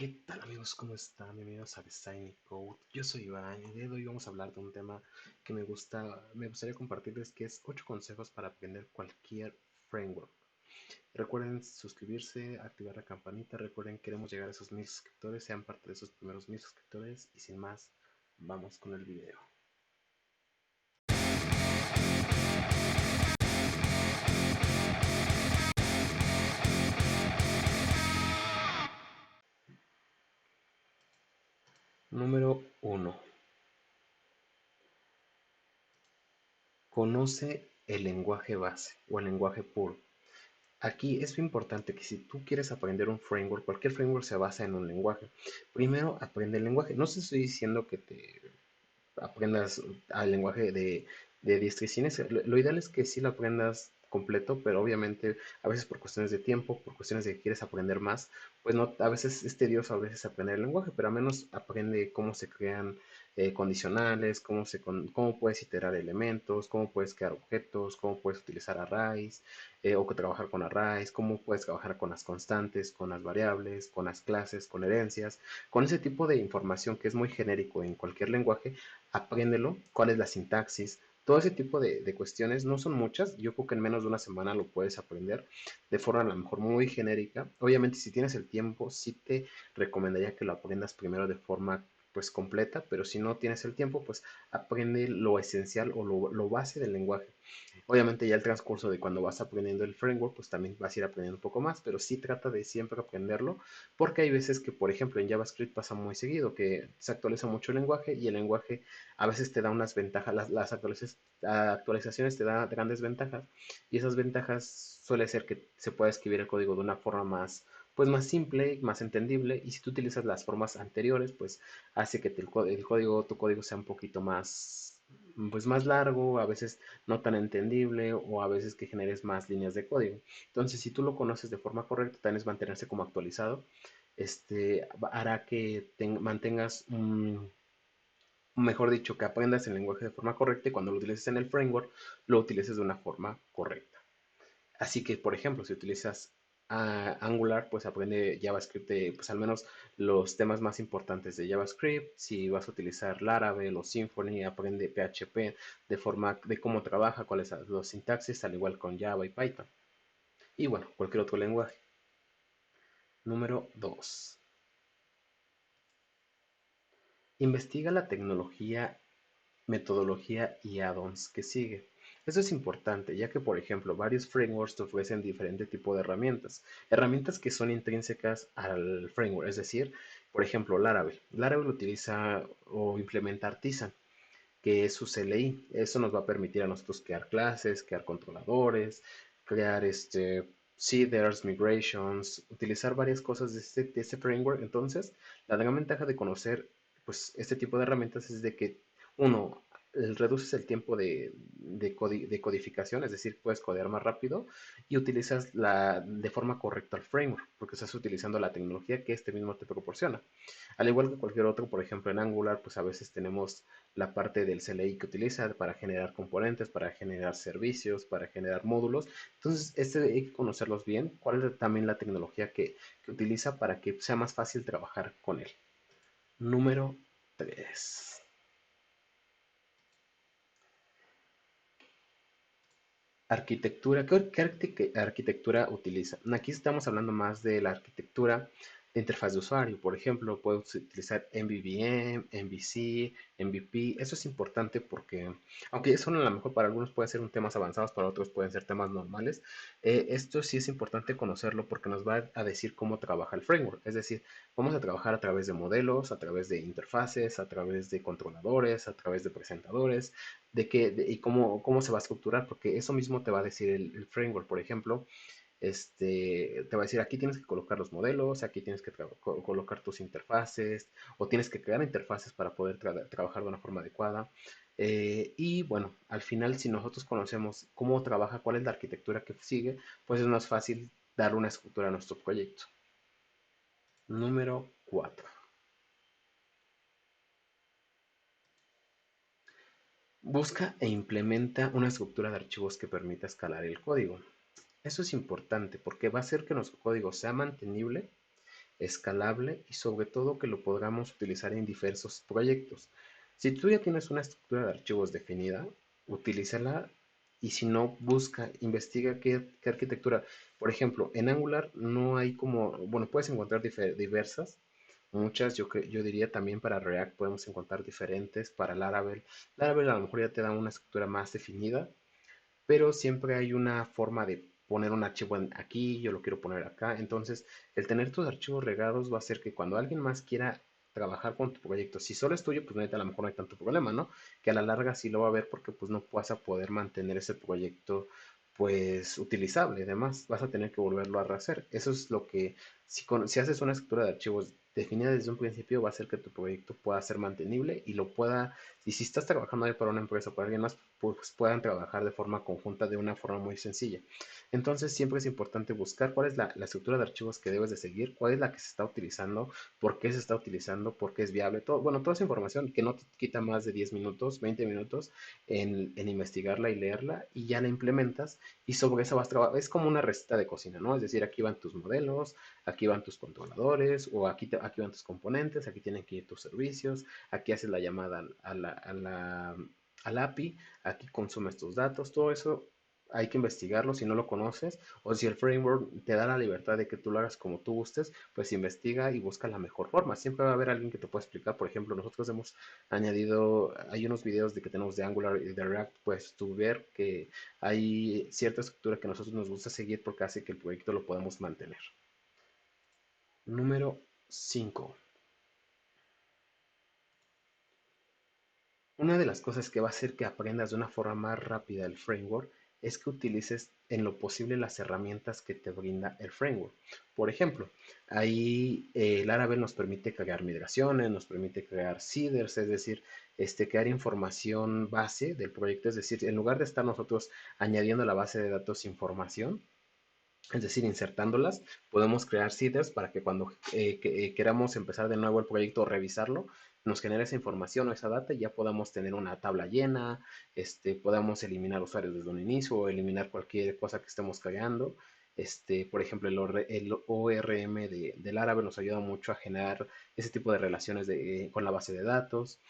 ¿Qué tal amigos? ¿Cómo están? Bienvenidos a Design Code. Yo soy Iván y el día de hoy vamos a hablar de un tema que me gustaría compartirles, que es 8 consejos para aprender cualquier framework. Recuerden suscribirse, activar la campanita, recuerden queremos llegar a esos 1000 suscriptores, sean parte de esos primeros 1000 suscriptores y sin más, vamos con el video. Número 1. Conoce el lenguaje base o el lenguaje puro. Aquí es muy importante que si tú quieres aprender un framework, cualquier framework se basa en un lenguaje. Primero aprende el lenguaje. No te estoy diciendo que te aprendas al lenguaje de diestra y siniestra. Lo ideal es que sí lo aprendas completo, pero obviamente a veces por cuestiones de tiempo, por cuestiones de que quieres aprender más, pues no, a veces es tedioso a veces aprender el lenguaje, pero al menos aprende cómo se crean condicionales, cómo puedes iterar elementos, cómo puedes crear objetos, cómo puedes utilizar arrays o trabajar con arrays, cómo puedes trabajar con las constantes, con las variables, con las clases, con herencias, con ese tipo de información que es muy genérico en cualquier lenguaje. Apréndelo, cuál es la sintaxis, todo ese tipo de cuestiones. No son muchas, yo creo que en menos de una semana lo puedes aprender de forma a lo mejor muy genérica. Obviamente si tienes el tiempo, sí te recomendaría que lo aprendas primero de forma pues completa, pero si no tienes el tiempo, pues aprende lo esencial o lo base del lenguaje. Obviamente ya el transcurso de cuando vas aprendiendo el framework, pues también vas a ir aprendiendo un poco más, pero sí trata de siempre aprenderlo, porque hay veces que, por ejemplo, en JavaScript pasa muy seguido, que se actualiza mucho el lenguaje y el lenguaje a veces te da unas ventajas, las actualizaciones te dan grandes ventajas y esas ventajas suele ser que se pueda escribir el código de una forma más, pues más simple, más entendible, y si tú utilizas las formas anteriores, pues hace que tu código sea un poquito más, pues más largo, a veces no tan entendible o a veces que generes más líneas de código. Entonces, si tú lo conoces de forma correcta, también es mantenerse como actualizado. Hará que mantengas mejor dicho, que aprendas el lenguaje de forma correcta y cuando lo utilices en el framework, lo utilices de una forma correcta. Así que, por ejemplo, si utilizas Angular, pues aprende JavaScript, pues al menos los temas más importantes de JavaScript. Si vas a utilizar Laravel o Symfony, aprende PHP de forma de cómo trabaja, cuáles son los sintaxis, al igual con Java y Python. Y bueno, cualquier otro lenguaje. Número 2. Investiga la tecnología, metodología y add-ons que sigue. Eso es importante, ya que por ejemplo varios frameworks te ofrecen diferente tipo de herramientas, herramientas que son intrínsecas al framework, es decir, por ejemplo Laravel. Laravel utiliza o implementa Artisan, que es su CLI. Eso nos va a permitir a nosotros crear clases, crear controladores, crear seeders, migrations, utilizar varias cosas de este framework. Entonces, la gran ventaja de conocer pues este tipo de herramientas es de que uno reduces el tiempo de codificación, es decir, puedes codear más rápido y utilizas de forma correcta el framework, porque estás utilizando la tecnología que este mismo te proporciona. Al igual que cualquier otro, por ejemplo en Angular, pues a veces tenemos la parte del CLI que utiliza para generar componentes, para generar servicios, para generar módulos. Entonces, hay que conocerlos bien, cuál es también la tecnología que utiliza para que sea más fácil trabajar con él. Número 3. Arquitectura. ¿Qué arquitectura utiliza? Aquí estamos hablando más de la arquitectura de interfaz de usuario. Por ejemplo, puedes utilizar MVVM, MVC, MVP. Eso es importante porque, aunque eso a lo mejor para algunos puede ser un temas avanzados, para otros pueden ser temas normales, esto sí es importante conocerlo porque nos va a decir cómo trabaja el framework. Es decir, vamos a trabajar a través de modelos, a través de interfaces, a través de controladores, a través de presentadores, y cómo se va a estructurar, porque eso mismo te va a decir el framework. Por ejemplo, te va a decir aquí tienes que colocar los modelos, aquí tienes que colocar tus interfaces, o tienes que crear interfaces para poder trabajar de una forma adecuada. Y bueno, al final, si nosotros conocemos cómo trabaja, cuál es la arquitectura que sigue, pues es más fácil dar una estructura a nuestro proyecto. Número 4. Busca e implementa una estructura de archivos que permita escalar el código. Eso es importante porque va a hacer que nuestro código sea mantenible escalable y sobre todo que lo podamos utilizar en diversos proyectos. Si tú ya tienes una estructura de archivos definida, utilízala y si no, busca, investiga qué arquitectura. Por ejemplo, en Angular no hay como, bueno, puedes encontrar diversas, muchas, yo diría también para React podemos encontrar diferentes, para Laravel. Laravel a lo mejor ya te da una estructura más definida, pero siempre hay una forma de poner un archivo aquí, yo lo quiero poner acá. Entonces, el tener tus archivos regados va a hacer que cuando alguien más quiera trabajar con tu proyecto, si solo es tuyo, pues a lo mejor no hay tanto problema, ¿no? Que a la larga sí lo va a ver porque pues no vas a poder mantener ese proyecto pues utilizable. Además, vas a tener que volverlo a rehacer. Eso es lo que, si haces una estructura de archivos definida desde un principio, va a hacer que tu proyecto pueda ser mantenible y lo pueda, y si estás trabajando ahí para una empresa o para alguien más, pues puedan trabajar de forma conjunta de una forma muy sencilla. Entonces siempre es importante buscar cuál es la estructura de archivos que debes de seguir, cuál es la que se está utilizando, por qué se está utilizando, por qué es viable, todo, bueno, toda esa información que no te quita más de 10 minutos, 20 minutos en investigarla y leerla y ya la implementas y sobre eso vas a trabajar. Es como una receta de cocina, ¿no? Es decir, aquí van tus modelos, aquí van tus controladores o aquí van tus componentes, aquí tienen que ir tus servicios, aquí haces la llamada al API, aquí consumes tus datos, todo eso hay que investigarlo si no lo conoces o si el framework te da la libertad de que tú lo hagas como tú gustes, pues investiga y busca la mejor forma. Siempre va a haber alguien que te pueda explicar. Por ejemplo, nosotros hemos añadido, hay unos videos de que tenemos de Angular y de React, pues tú ver que hay cierta estructura que a nosotros nos gusta seguir porque hace que el proyecto lo podamos mantener. Número 5. Una de las cosas que va a hacer que aprendas de una forma más rápida el framework es que utilices en lo posible las herramientas que te brinda el framework. Por ejemplo, ahí Laravel nos permite crear migraciones, nos permite crear seeders, es decir, crear información base del proyecto. Es decir, en lugar de estar nosotros añadiendo a la base de datos información, es decir, insertándolas, podemos crear seeders para que cuando queramos empezar de nuevo el proyecto o revisarlo, nos genere esa información o esa data y ya podamos tener una tabla llena, podamos eliminar usuarios desde un inicio o eliminar cualquier cosa que estemos creando. Por ejemplo, el ORM del Laravel nos ayuda mucho a generar ese tipo de relaciones con la base de datos.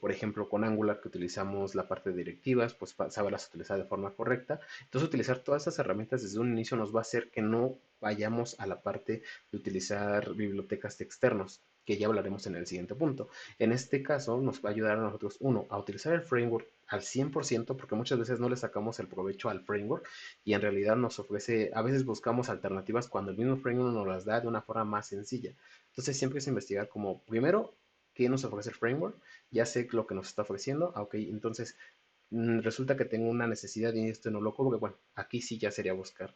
Por ejemplo, con Angular que utilizamos la parte de directivas, pues saberlas utilizar de forma correcta. Entonces, utilizar todas esas herramientas desde un inicio nos va a hacer que no vayamos a la parte de utilizar bibliotecas de externos, que ya hablaremos en el siguiente punto. En este caso, nos va a ayudar a nosotros, uno, a utilizar el framework al 100%, porque muchas veces no le sacamos el provecho al framework y en realidad nos ofrece, a veces buscamos alternativas cuando el mismo framework nos las da de una forma más sencilla. Entonces, siempre es investigar como, primero, qué nos ofrece el framework, ya sé lo que nos está ofreciendo, ok, entonces resulta que tengo una necesidad y esto no lo cubro, bueno, aquí sí ya sería buscar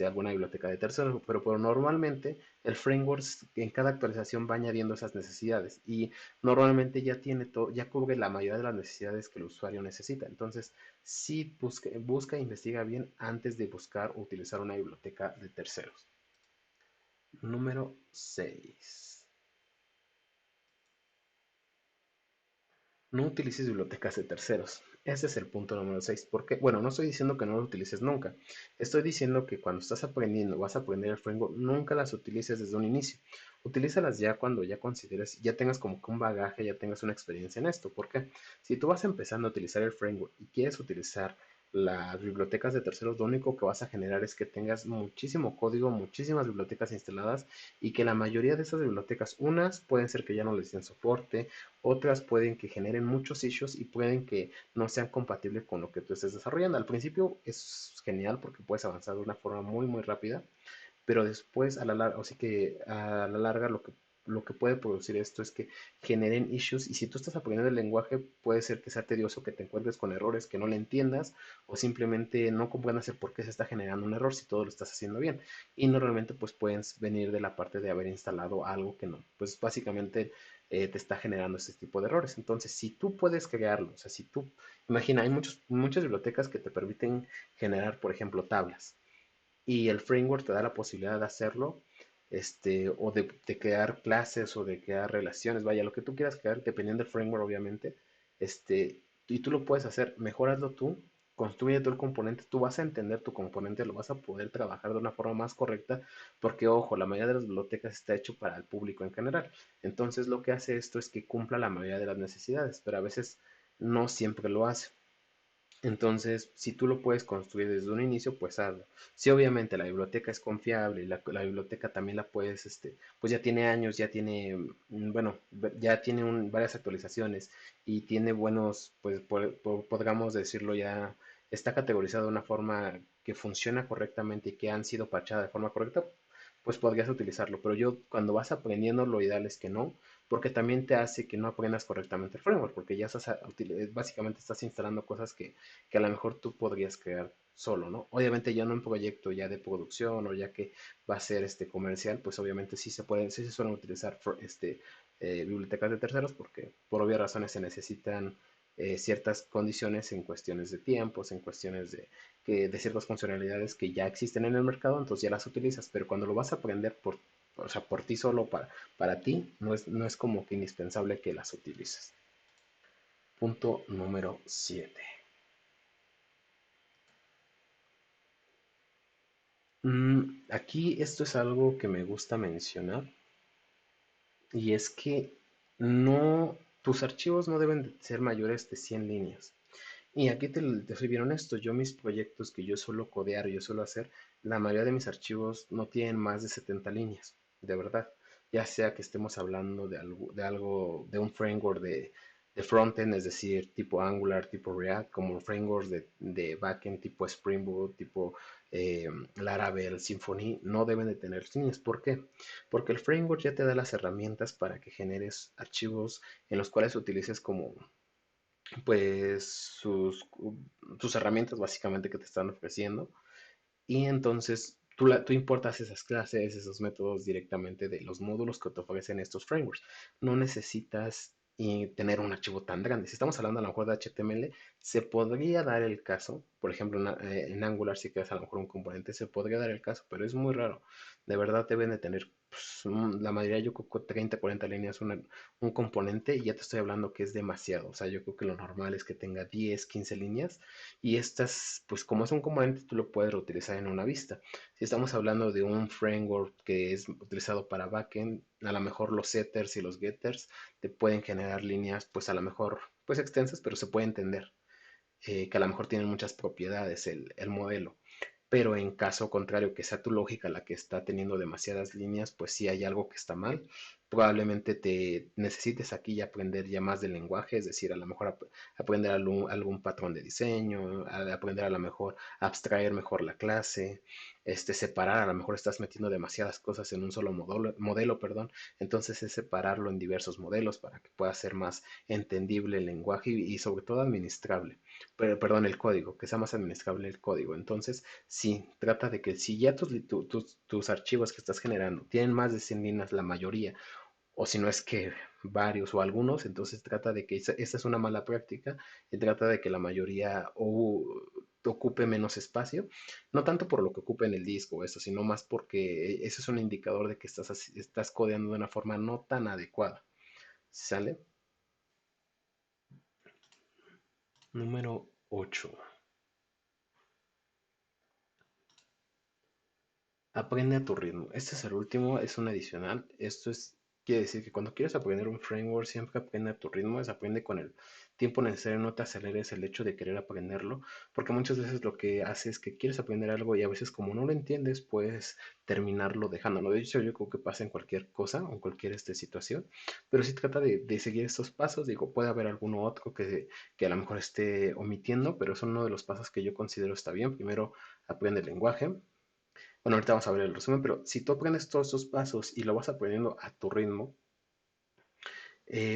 alguna biblioteca de terceros, pero normalmente el framework en cada actualización va añadiendo esas necesidades y normalmente ya tiene todo, ya cubre la mayoría de las necesidades que el usuario necesita. Entonces, sí busca e investiga bien antes de buscar o utilizar una biblioteca de terceros. Número 6. No utilices bibliotecas de terceros. Ese es el punto número 6. Porque, bueno, no estoy diciendo que no lo utilices nunca. Estoy diciendo que cuando estás aprendiendo, vas a aprender el framework, nunca las utilices desde un inicio. Utilízalas ya cuando ya consideres, ya tengas como que un bagaje, ya tengas una experiencia en esto. Porque si tú vas empezando a utilizar el framework y quieres utilizar las bibliotecas de terceros, lo único que vas a generar es que tengas muchísimo código, muchísimas bibliotecas instaladas y que la mayoría de esas bibliotecas, unas pueden ser que ya no les den soporte, otras pueden que generen muchos issues y pueden que no sean compatibles con lo que tú estés desarrollando. Al principio es genial porque puedes avanzar de una forma muy muy rápida, pero después a la larga, o sí que a la larga lo que puede producir esto es que generen issues y si tú estás aprendiendo el lenguaje puede ser que sea tedioso, que te encuentres con errores que no le entiendas o simplemente no comprendas el por qué se está generando un error si todo lo estás haciendo bien y normalmente pues pueden venir de la parte de haber instalado algo que no, pues básicamente te está generando este tipo de errores. Entonces, si tú puedes crearlo, o sea, si tú, imagina, hay muchas bibliotecas que te permiten generar, por ejemplo, tablas y el framework te da la posibilidad de hacerlo, o de crear clases o de crear relaciones, vaya, lo que tú quieras crear, dependiendo del framework, obviamente, y tú lo puedes hacer, mejorarlo tú construye todo el componente, tú vas a entender tu componente, lo vas a poder trabajar de una forma más correcta, porque ojo, la mayoría de las bibliotecas está hecho para el público en general. Entonces lo que hace esto es que cumpla la mayoría de las necesidades, pero a veces no siempre lo hace. Entonces, si tú lo puedes construir desde un inicio, pues hazlo. Si obviamente la biblioteca es confiable y la biblioteca también la puedes, pues ya tiene años, ya tiene, bueno, ya tiene varias actualizaciones y tiene buenos, pues podríamos decirlo ya, está categorizado de una forma que funciona correctamente y que han sido parchadas de forma correcta, pues podrías utilizarlo. Pero yo, cuando vas aprendiendo, lo ideal es que no, porque también te hace que no aprendas correctamente el framework, porque ya estás, básicamente estás instalando cosas que a lo mejor tú podrías crear solo, ¿no? Obviamente ya en un proyecto ya de producción o ya que va a ser comercial, pues obviamente sí se suelen utilizar bibliotecas de terceros porque por obvias razones se necesitan ciertas condiciones en cuestiones de tiempos, en cuestiones de ciertas funcionalidades que ya existen en el mercado, entonces ya las utilizas, pero cuando lo vas a aprender o sea, por ti solo, para ti, no es como que indispensable que las utilices. Punto número 7. Aquí esto es algo que me gusta mencionar y es que no, tus archivos no deben de ser mayores de 100 líneas. Y aquí te soy bien honesto, yo mis proyectos que yo suelo codear, yo suelo hacer, la mayoría de mis archivos no tienen más de 70 líneas, de verdad. Ya sea que estemos hablando de un framework de frontend, es decir, tipo Angular, tipo React, como frameworks de backend tipo Spring Boot, tipo eh, Laravel, Symfony, no deben de tener líneas. ¿Por qué? Porque el framework ya te da las herramientas para que generes archivos en los cuales utilices como pues sus herramientas básicamente que te están ofreciendo y entonces tú importas esas clases, esos métodos directamente de los módulos que te ofrecen estos frameworks. No necesitas tener un archivo tan grande. Si estamos hablando a lo mejor de HTML, se podría dar el caso, por ejemplo, en Angular, si creas a lo mejor un componente, se podría dar el caso, pero es muy raro. De verdad deben de tener, pues, la mayoría, yo creo que 30, 40 líneas un componente y ya te estoy hablando que es demasiado. O sea, yo creo que lo normal es que tenga 10, 15 líneas y estas, pues como es un componente, tú lo puedes reutilizar en una vista. Si estamos hablando de un framework que es utilizado para backend, a lo mejor los setters y los getters te pueden generar líneas, pues a lo mejor, pues extensas, pero se puede entender que a lo mejor tienen muchas propiedades el modelo. Pero en caso contrario, que sea tu lógica la que está teniendo demasiadas líneas, pues sí hay algo que está mal. Probablemente te necesites aquí ya aprender ya más del lenguaje, es decir, a lo mejor aprender algún patrón de diseño, aprender a lo mejor a abstraer mejor la clase, separar, a lo mejor estás metiendo demasiadas cosas en un solo modelo, perdón, entonces es separarlo en diversos modelos para que pueda ser más entendible el lenguaje y sobre todo administrable, pero, perdón, el código, que sea más administrable el código. Entonces, sí, trata de que si ya tus archivos que estás generando tienen más de 100 líneas, la mayoría, o si no es que varios o algunos, entonces trata de que esa es una mala práctica y trata de que la mayoría ocupe menos espacio, no tanto por lo que ocupe en el disco o eso, sino más porque ese es un indicador de que estás codeando de una forma no tan adecuada. ¿Sale? Número 8. Aprende a tu ritmo. Este es el último, es un adicional. Quiere decir que cuando quieres aprender un framework, siempre aprende a tu ritmo, aprende con el tiempo necesario, no te aceleres el hecho de querer aprenderlo, porque muchas veces lo que hace es que quieres aprender algo y a veces como no lo entiendes, puedes terminarlo dejándolo. De hecho, yo creo que pasa en cualquier cosa o en cualquier situación, pero si trata de seguir estos pasos, digo, puede haber alguno otro que a lo mejor esté omitiendo, pero son uno de los pasos que yo considero está bien. Primero, aprende el lenguaje. Bueno, ahorita vamos a ver el resumen, pero si tú aprendes todos esos pasos y lo vas aprendiendo a tu ritmo,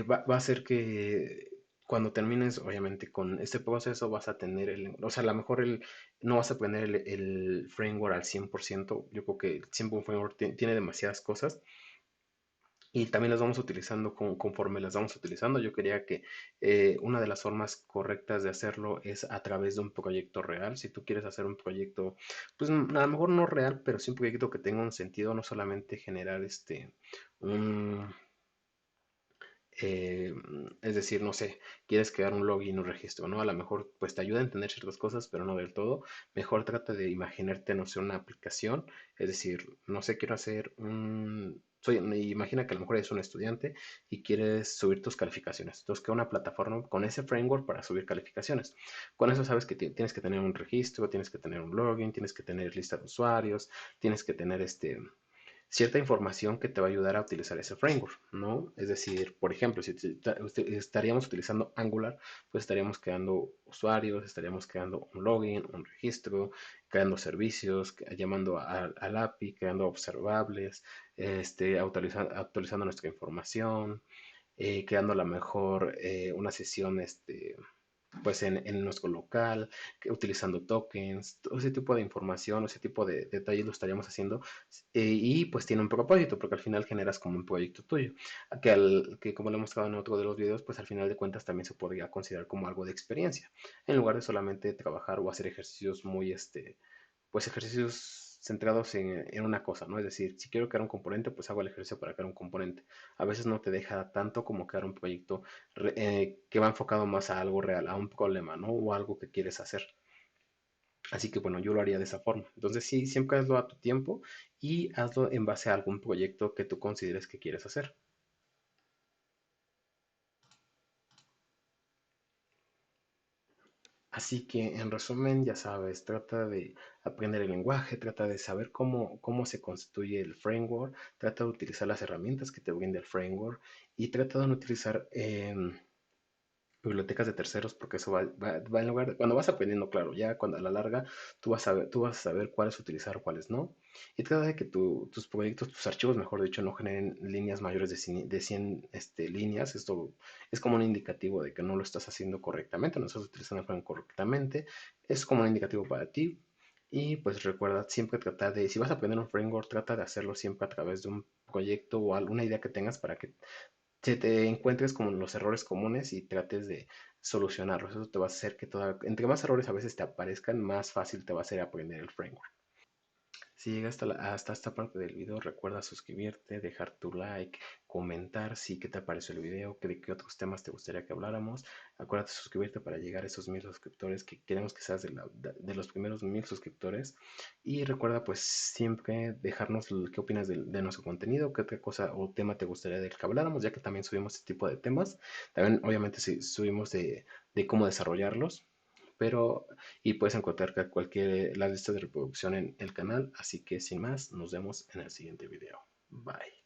va a ser que cuando termines, obviamente, con este proceso vas a tener o sea, a lo mejor no vas a aprender el framework al 100%. Yo creo que siempre un framework tiene demasiadas cosas y también las vamos utilizando conforme las vamos utilizando. Yo quería que una de las formas correctas de hacerlo es a través de un proyecto real. Si tú quieres hacer un proyecto, pues a lo mejor no real, pero sí un proyecto que tenga un sentido, no solamente generar un, es decir, no sé, quieres crear un login o registro, ¿no? A lo mejor pues te ayuda a entender ciertas cosas, pero no del todo. Mejor trata de imaginarte, no sé, una aplicación, es decir, no sé, quiero hacer imagina que a lo mejor eres un estudiante y quieres subir tus calificaciones. Entonces, crea una plataforma con ese framework para subir calificaciones. Con eso sabes que tienes que tener un registro, tienes que tener un login, tienes que tener lista de usuarios, tienes que tener cierta información que te va a ayudar a utilizar ese framework, ¿no? Es decir, por ejemplo, si estaríamos utilizando Angular, pues estaríamos creando usuarios, estaríamos creando un login, un registro, creando servicios, llamando al API, creando observables, actualizando nuestra información, creando a lo mejor una sesión, pues en nuestro local, utilizando tokens, todo ese tipo de información, ese tipo de detalles lo estaríamos haciendo y pues tiene un propósito, porque al final generas como un proyecto tuyo, que como lo he mostrado en otro de los videos, pues al final de cuentas también se podría considerar como algo de experiencia, en lugar de solamente trabajar o hacer ejercicios muy, pues ejercicios centrados en una cosa, ¿no? Es decir, si quiero crear un componente, pues hago el ejercicio para crear un componente. A veces no te deja tanto como crear un proyecto que va enfocado más a algo real, a un problema, ¿no? O algo que quieres hacer. Así que bueno, yo lo haría de esa forma. Entonces sí, siempre hazlo a tu tiempo y hazlo en base a algún proyecto que tú consideres que quieres hacer. Así que en resumen, ya sabes, trata de aprender el lenguaje, trata de saber cómo se constituye el framework, trata de utilizar las herramientas que te brinda el framework y trata de no utilizar bibliotecas de terceros porque eso va en lugar cuando vas aprendiendo, claro, ya cuando a la larga tú vas a saber cuáles utilizar, cuáles no. Y trata de que tus proyectos, tus archivos, mejor dicho, no generen líneas mayores de 100 líneas. Esto es como un indicativo de que no lo estás haciendo correctamente, no estás utilizando el framework correctamente. Es como un indicativo para ti. Y pues recuerda siempre tratar de, si vas a aprender un framework, trata de hacerlo siempre a través de un proyecto o alguna idea que tengas para que te encuentres como los errores comunes y trates de solucionarlos. Eso te va a hacer que entre más errores a veces te aparezcan, más fácil te va a ser aprender el framework. Si llegaste hasta esta parte del video, recuerda suscribirte, dejar tu like, comentar si qué te pareció el video, de qué otros temas te gustaría que habláramos. Acuérdate de suscribirte para llegar a esos 1000 suscriptores, que queremos que seas de los primeros 1000 suscriptores. Y recuerda pues siempre dejarnos qué opinas de nuestro contenido, qué otra cosa o tema te gustaría de que habláramos, ya que también subimos este tipo de temas. También obviamente sí, subimos de cómo desarrollarlos. Pero y puedes encontrar cualquier la lista de reproducción en el canal. Así que sin más, nos vemos en el siguiente video. Bye.